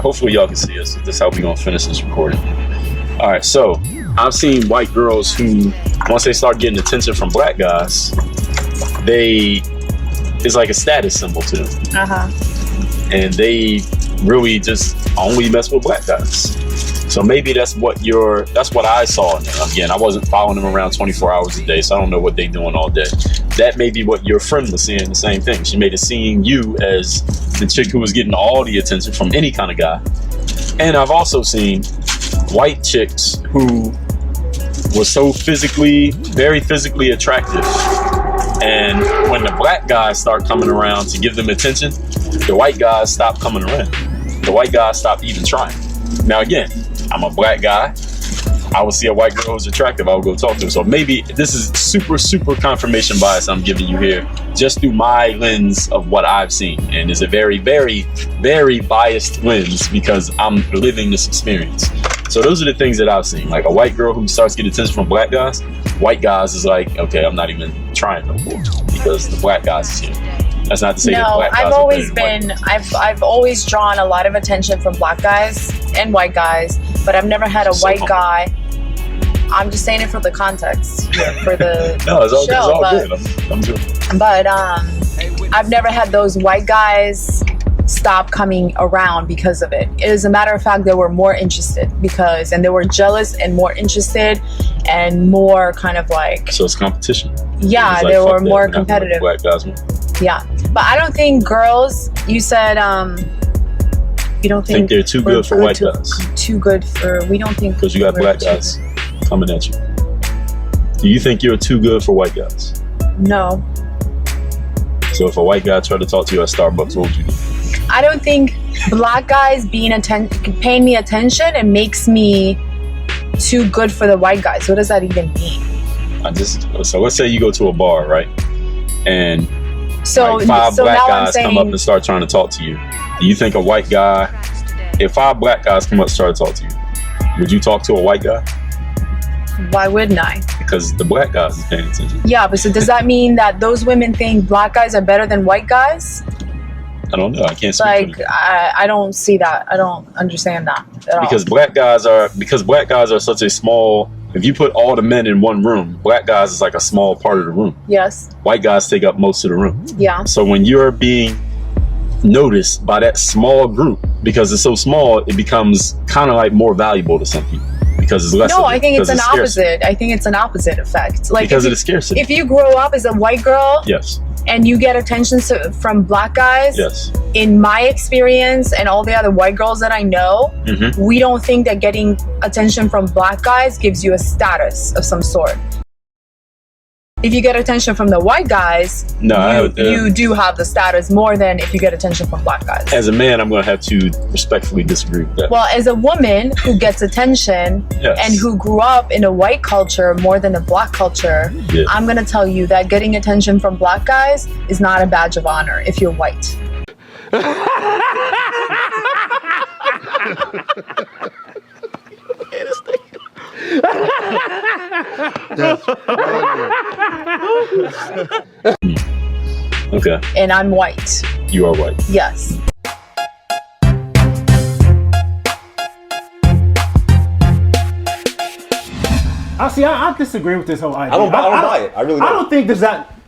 hopefully y'all can see us. This is how we gonna finish this recording. All right, so I've seen white girls who, once they start getting attention from black guys, it's like a status symbol to them. And they really just only mess with black guys. So maybe that's what I saw. Again, I wasn't following them around 24 hours a day, so I don't know what they doing all day. That may be what your friend was seeing, the same thing. She made it seeing you as the chick who was getting all the attention from any kind of guy. And I've also seen white chicks who were so very physically attractive. And when the black guys start coming around to give them attention, the white guys stop coming around. The white guys stop even trying. Now again, I'm a black guy. I would see a white girl who's attractive, I would go talk to her. So maybe this is super confirmation bias I'm giving you here, just through my lens of what I've seen. And it's a very biased lens because I'm living this experience. So those are the things that I've seen. Like a white girl who starts getting attention from black guys, white guys is like, okay, I'm not even trying no more because the black guys is here. That's not to say that black guys I've always drawn a lot of attention from black guys and white guys, but I've never had a white guy. I'm just saying it for the context here, for the no, it's all show, good. I'm good. But I've never had those white guys stop coming around because of it. As a matter of fact, they were more interested and they were jealous and more interested and more kind of like. So it's competition. Yeah, they were more competitive. Black guys. Yeah, but I don't think girls. You said you don't think they're too good for white guys. Too good for. We don't think because you got black guys coming at you. Do you think you're too good for white guys? No. So if a white guy tried to talk to you at Starbucks, what would you do? I don't think black guys paying me attention, it makes me too good for the white guys. What does that even mean? So let's say you go to a bar, right? And so five black guys come up and start trying to talk to you. Do you think if 5 black guys come up and start to talk to you, would you talk to a white guy? Why wouldn't I? Because the black guys is paying attention. Yeah, but so does that mean that those women think black guys are better than white guys? I don't know. I can't speak for them. I don't see that. I don't understand that at all. Because black guys are such a small. If you put all the men in one room, black guys is like a small part of the room. Yes. White guys take up most of the room. Yeah. So when you're being noticed by that small group, because it's so small, it becomes kind of like more valuable to some people because it's less. No, I think it's an opposite. I think it's an opposite effect. Like because of the scarcity. If you grow up as a white girl, yes, and you get attention from black guys, yes. In my experience and all the other white girls that I know, we don't think that getting attention from black guys gives you a status of some sort. If you get attention from the white guys, you do have the status more than if you get attention from black guys. As a man, I'm going to have to respectfully disagree with that. Well, as a woman who gets attention and who grew up in a white culture more than a black culture, I'm going to tell you that getting attention from black guys is not a badge of honor if you're white. Okay. And I'm white. You are white. Yes. I disagree with this whole idea. I don't buy it. I really don't. I don't think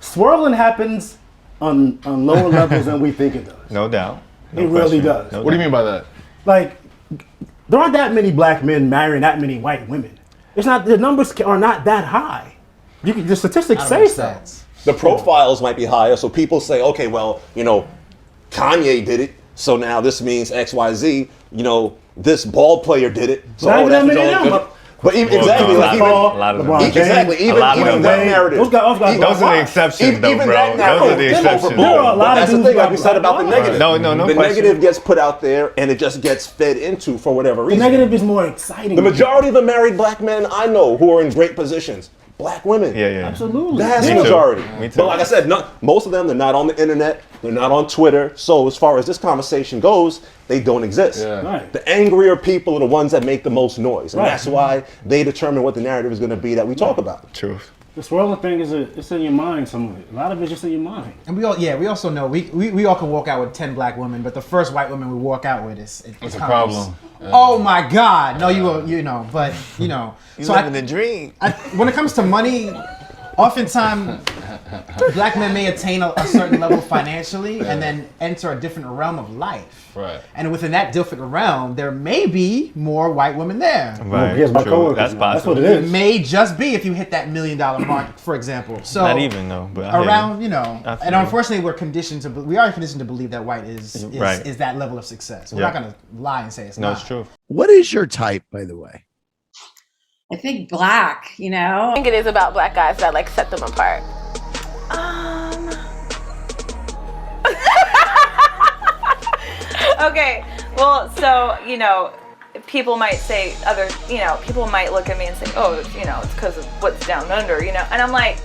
swirling happens on lower levels than we think it does. No doubt. It really does. No what do you mean by that? Like, there aren't that many black men marrying that many white women. The numbers are not that high. The statistics say so. The profiles might be higher, so people say, okay, well, Kanye did it, so now this means X, Y, Z. This ball player did it, so that's good. But even a lot of them. Exactly. Even that narrative. Those are the exceptions, though, bro. Those are the exceptions. That's the thing, like we said about the negative. No. The negative gets put out there, and it just gets fed into for whatever reason. The negative is more exciting. The majority of the married black men I know who are in great positions, black women. Yeah. Absolutely. That's the majority. Me too. But like I said, most of them, they're not on the internet. They're not on Twitter. So as far as this conversation goes, they don't exist. Yeah. Right. The angrier people are the ones that make the most noise. And that's why they determine what the narrative is going to be that we talk about. Truth. The swirling thing it's in your mind. Some of it, a lot of it's just in your mind. And we also know we all can walk out with 10 black women, but the first white woman we walk out with it's a problem. Oh my God! No, you know, but you know. You living the dream. When it comes to money, oftentimes black men may attain a certain level financially and then enter a different realm of life. Right. And within that different realm, there may be more white women there. Right. Here's my coworker. That's possible. That's what it It is. may just be if you hit that $1 million mark, for example. So Not even though, but I around, hear and unfortunately, we are conditioned to believe that white is that level of success. We're not going to lie and say it's not. No, it's true. What is your type, by the way? I think black, you know? I think it is about black guys that like set them apart. Okay, well, so, you know, people might say people might look at me and say, oh, you know, it's because of what's down under, you know? And I'm like,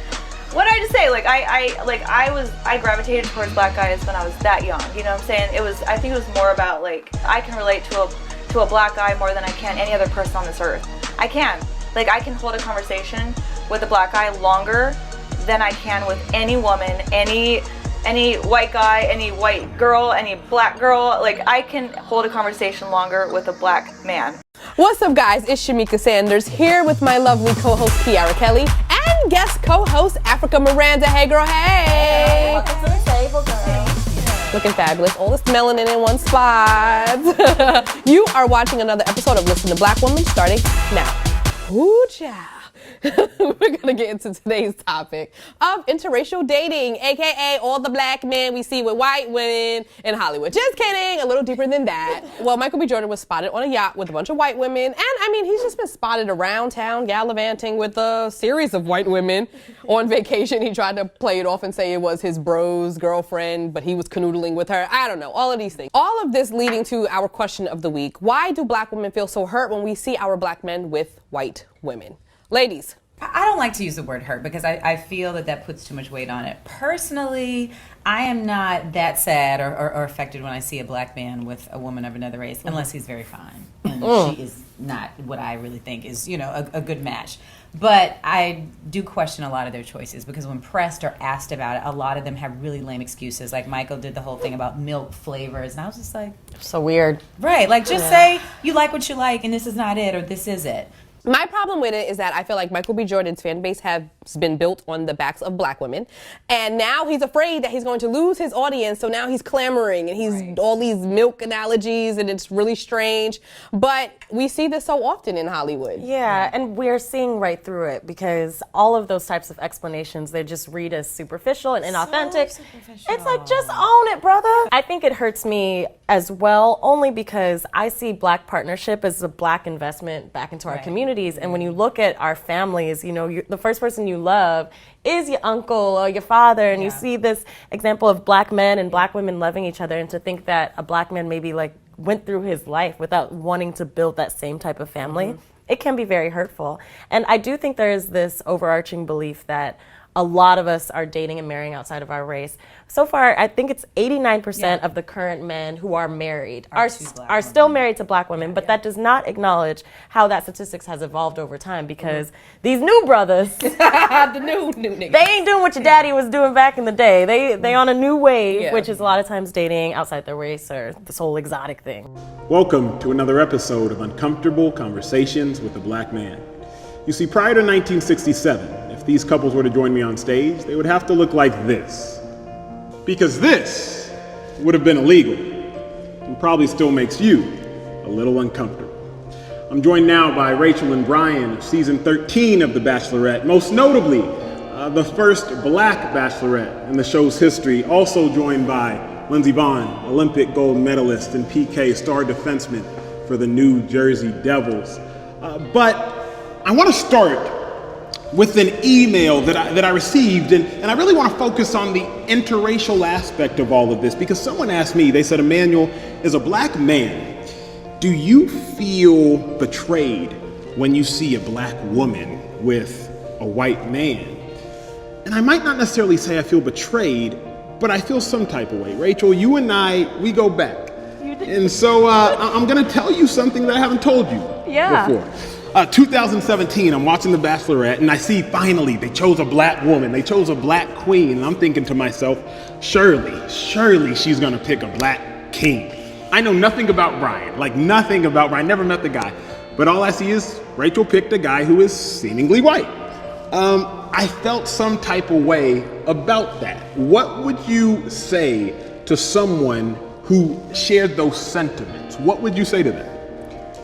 what did I just say? Like, I gravitated towards black guys when I was that young, you know what I'm saying? I think it was more about, like, I can relate to a black guy more than I can any other person on this earth. I can. Like, I can hold a conversation with a black guy longer than I can with any woman, any white guy, any white girl, any black girl. Like, I can hold a conversation longer with a black man. What's up, guys? It's Shamika Sanders here with my lovely co-host Kiara Kelly and guest co-host Africa Miranda. Hey, girl, hey! Welcome to the table, girl. Looking fabulous. All this melanin in one spot. You are watching another episode of Listen to Black Woman starting now. Ooh, child. We're gonna get into today's topic of interracial dating, aka all the black men we see with white women in Hollywood. Just kidding, a little deeper than that. Well, Michael B. Jordan was spotted on a yacht with a bunch of white women, and I mean, he's just been spotted around town gallivanting with a series of white women on vacation. He tried to play it off and say it was his bro's girlfriend, but he was canoodling with her. I don't know, all of these things. All of this leading to our question of the week. Why do black women feel so hurt when we see our black men with white women? Ladies. I don't like to use the word hurt because I feel that puts too much weight on it. Personally, I am not that sad or affected when I see a black man with a woman of another race, unless he's very fine. And she is not what I really think is, you know, a good match. But I do question a lot of their choices because when pressed or asked about it, a lot of them have really lame excuses. Like Michael did the whole thing about milk flavors, and I was just like... So weird. Right, like just say you like what you like and this is not it or this is it. My problem with it is that I feel like Michael B. Jordan's fan base has been built on the backs of black women. And now he's afraid that he's going to lose his audience. So now he's clamoring and he's all these milk analogies and it's really strange. But we see this so often in Hollywood. Yeah, and we're seeing right through it because all of those types of explanations, they just read as superficial and inauthentic. So superficial. It's like, just own it, brother. I think it hurts me as well, only because I see black partnership as a black investment back into our communities. And when you look at our families, you know, the first person you love is your uncle or your father. And you see this example of black men and black women loving each other. And to think that a black man maybe like went through his life without wanting to build that same type of family, it can be very hurtful. And I do think there is this overarching belief that a lot of us are dating and marrying outside of our race. So far, I think it's 89% of the current men who are married are still married to black women, but that does not acknowledge how that statistics has evolved over time because these new brothers, the new niggas. They ain't doing what your daddy was doing back in the day. They on a new wave, which is a lot of times dating outside their race or this whole exotic thing. Welcome to another episode of Uncomfortable Conversations with a Black Man. You see, prior to 1967, if these couples were to join me on stage, they would have to look like this. Because this would have been illegal and probably still makes you a little uncomfortable. I'm joined now by Rachel and Brian of season 13 of The Bachelorette, most notably the first black bachelorette in the show's history, also joined by Lindsey Vonn, Olympic gold medalist and PK star defenseman for the New Jersey Devils. But I want to start with an email that I received, and I really want to focus on the interracial aspect of all of this because someone asked me, they said, Emmanuel, as a black man, do you feel betrayed when you see a black woman with a white man? And I might not necessarily say I feel betrayed, but I feel some type of way. Rachel, you and I, we go back. And so I'm going to tell you something that I haven't told you before. 2017, I'm watching The Bachelorette, and I see finally they chose a black woman. They chose a black queen, and I'm thinking to myself, surely she's gonna pick a black king. I know nothing about Brian, like nothing about Brian, never met the guy. But all I see is Rachel picked a guy who is seemingly white. I felt some type of way about that. What would you say to someone who shared those sentiments? What would you say to them?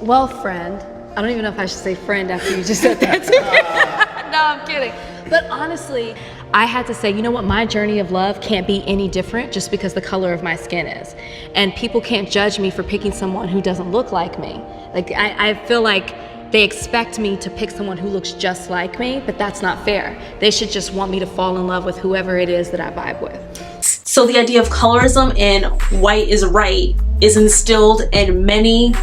Well, friend, I don't even know if I should say friend after you just said that to me. No, I'm kidding. But honestly, I had to say, you know what, my journey of love can't be any different just because the color of my skin is. And people can't judge me for picking someone who doesn't look like me. Like, I feel like they expect me to pick someone who looks just like me, but that's not fair. They should just want me to fall in love with whoever it is that I vibe with. So the idea of colorism and white is right is instilled in many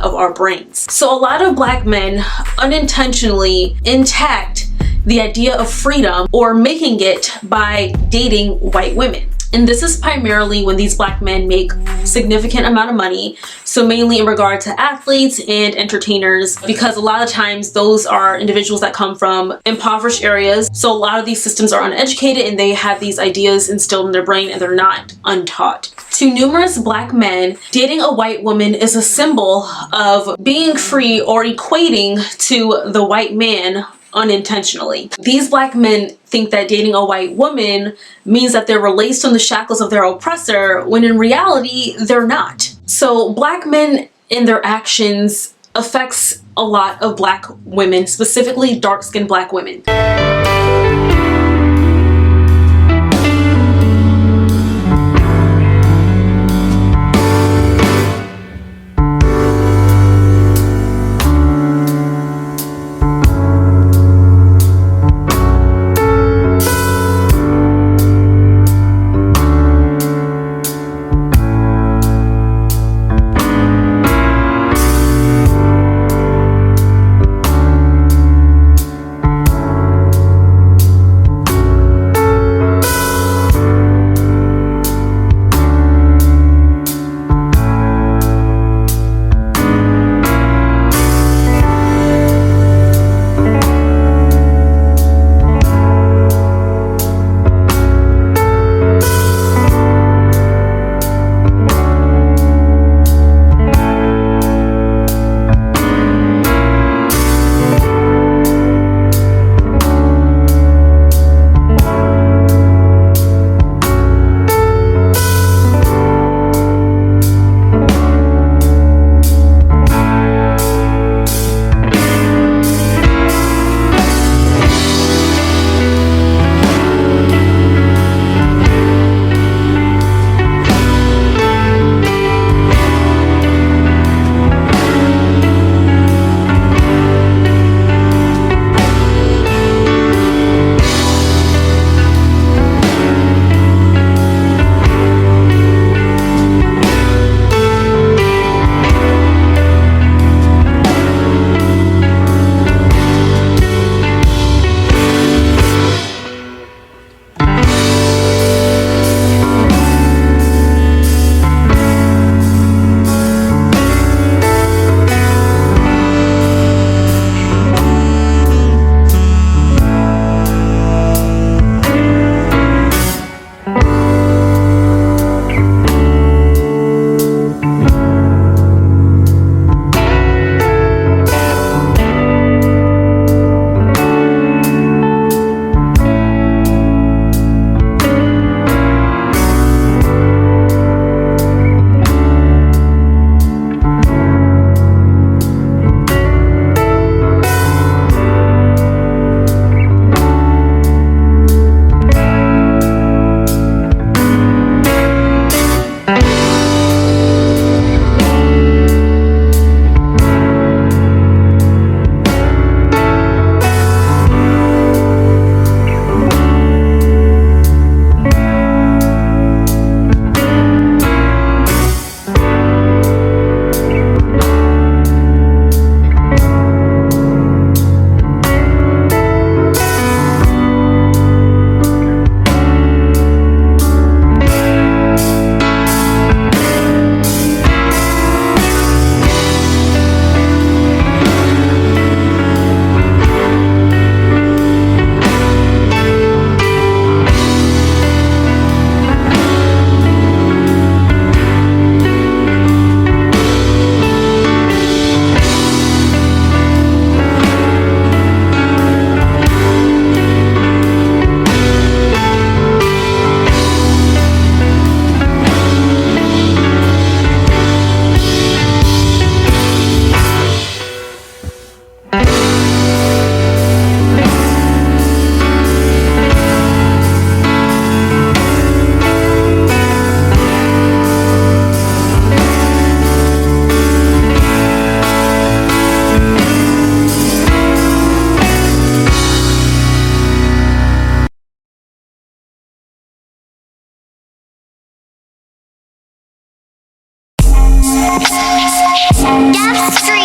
of our brains. So a lot of black men unintentionally intact the idea of freedom or making it by dating white women. And this is primarily when these black men make significant amount of money. So mainly in regard to athletes and entertainers, because a lot of times those are individuals that come from impoverished areas. So a lot of these systems are uneducated and they have these ideas instilled in their brain and they're not untaught. To numerous black men, dating a white woman is a symbol of being free or equating to the white man unintentionally. These black men think that dating a white woman means that they're released from the shackles of their oppressor, when in reality, they're not. So black men in their actions affects a lot of black women, specifically dark-skinned black women. Dub Street.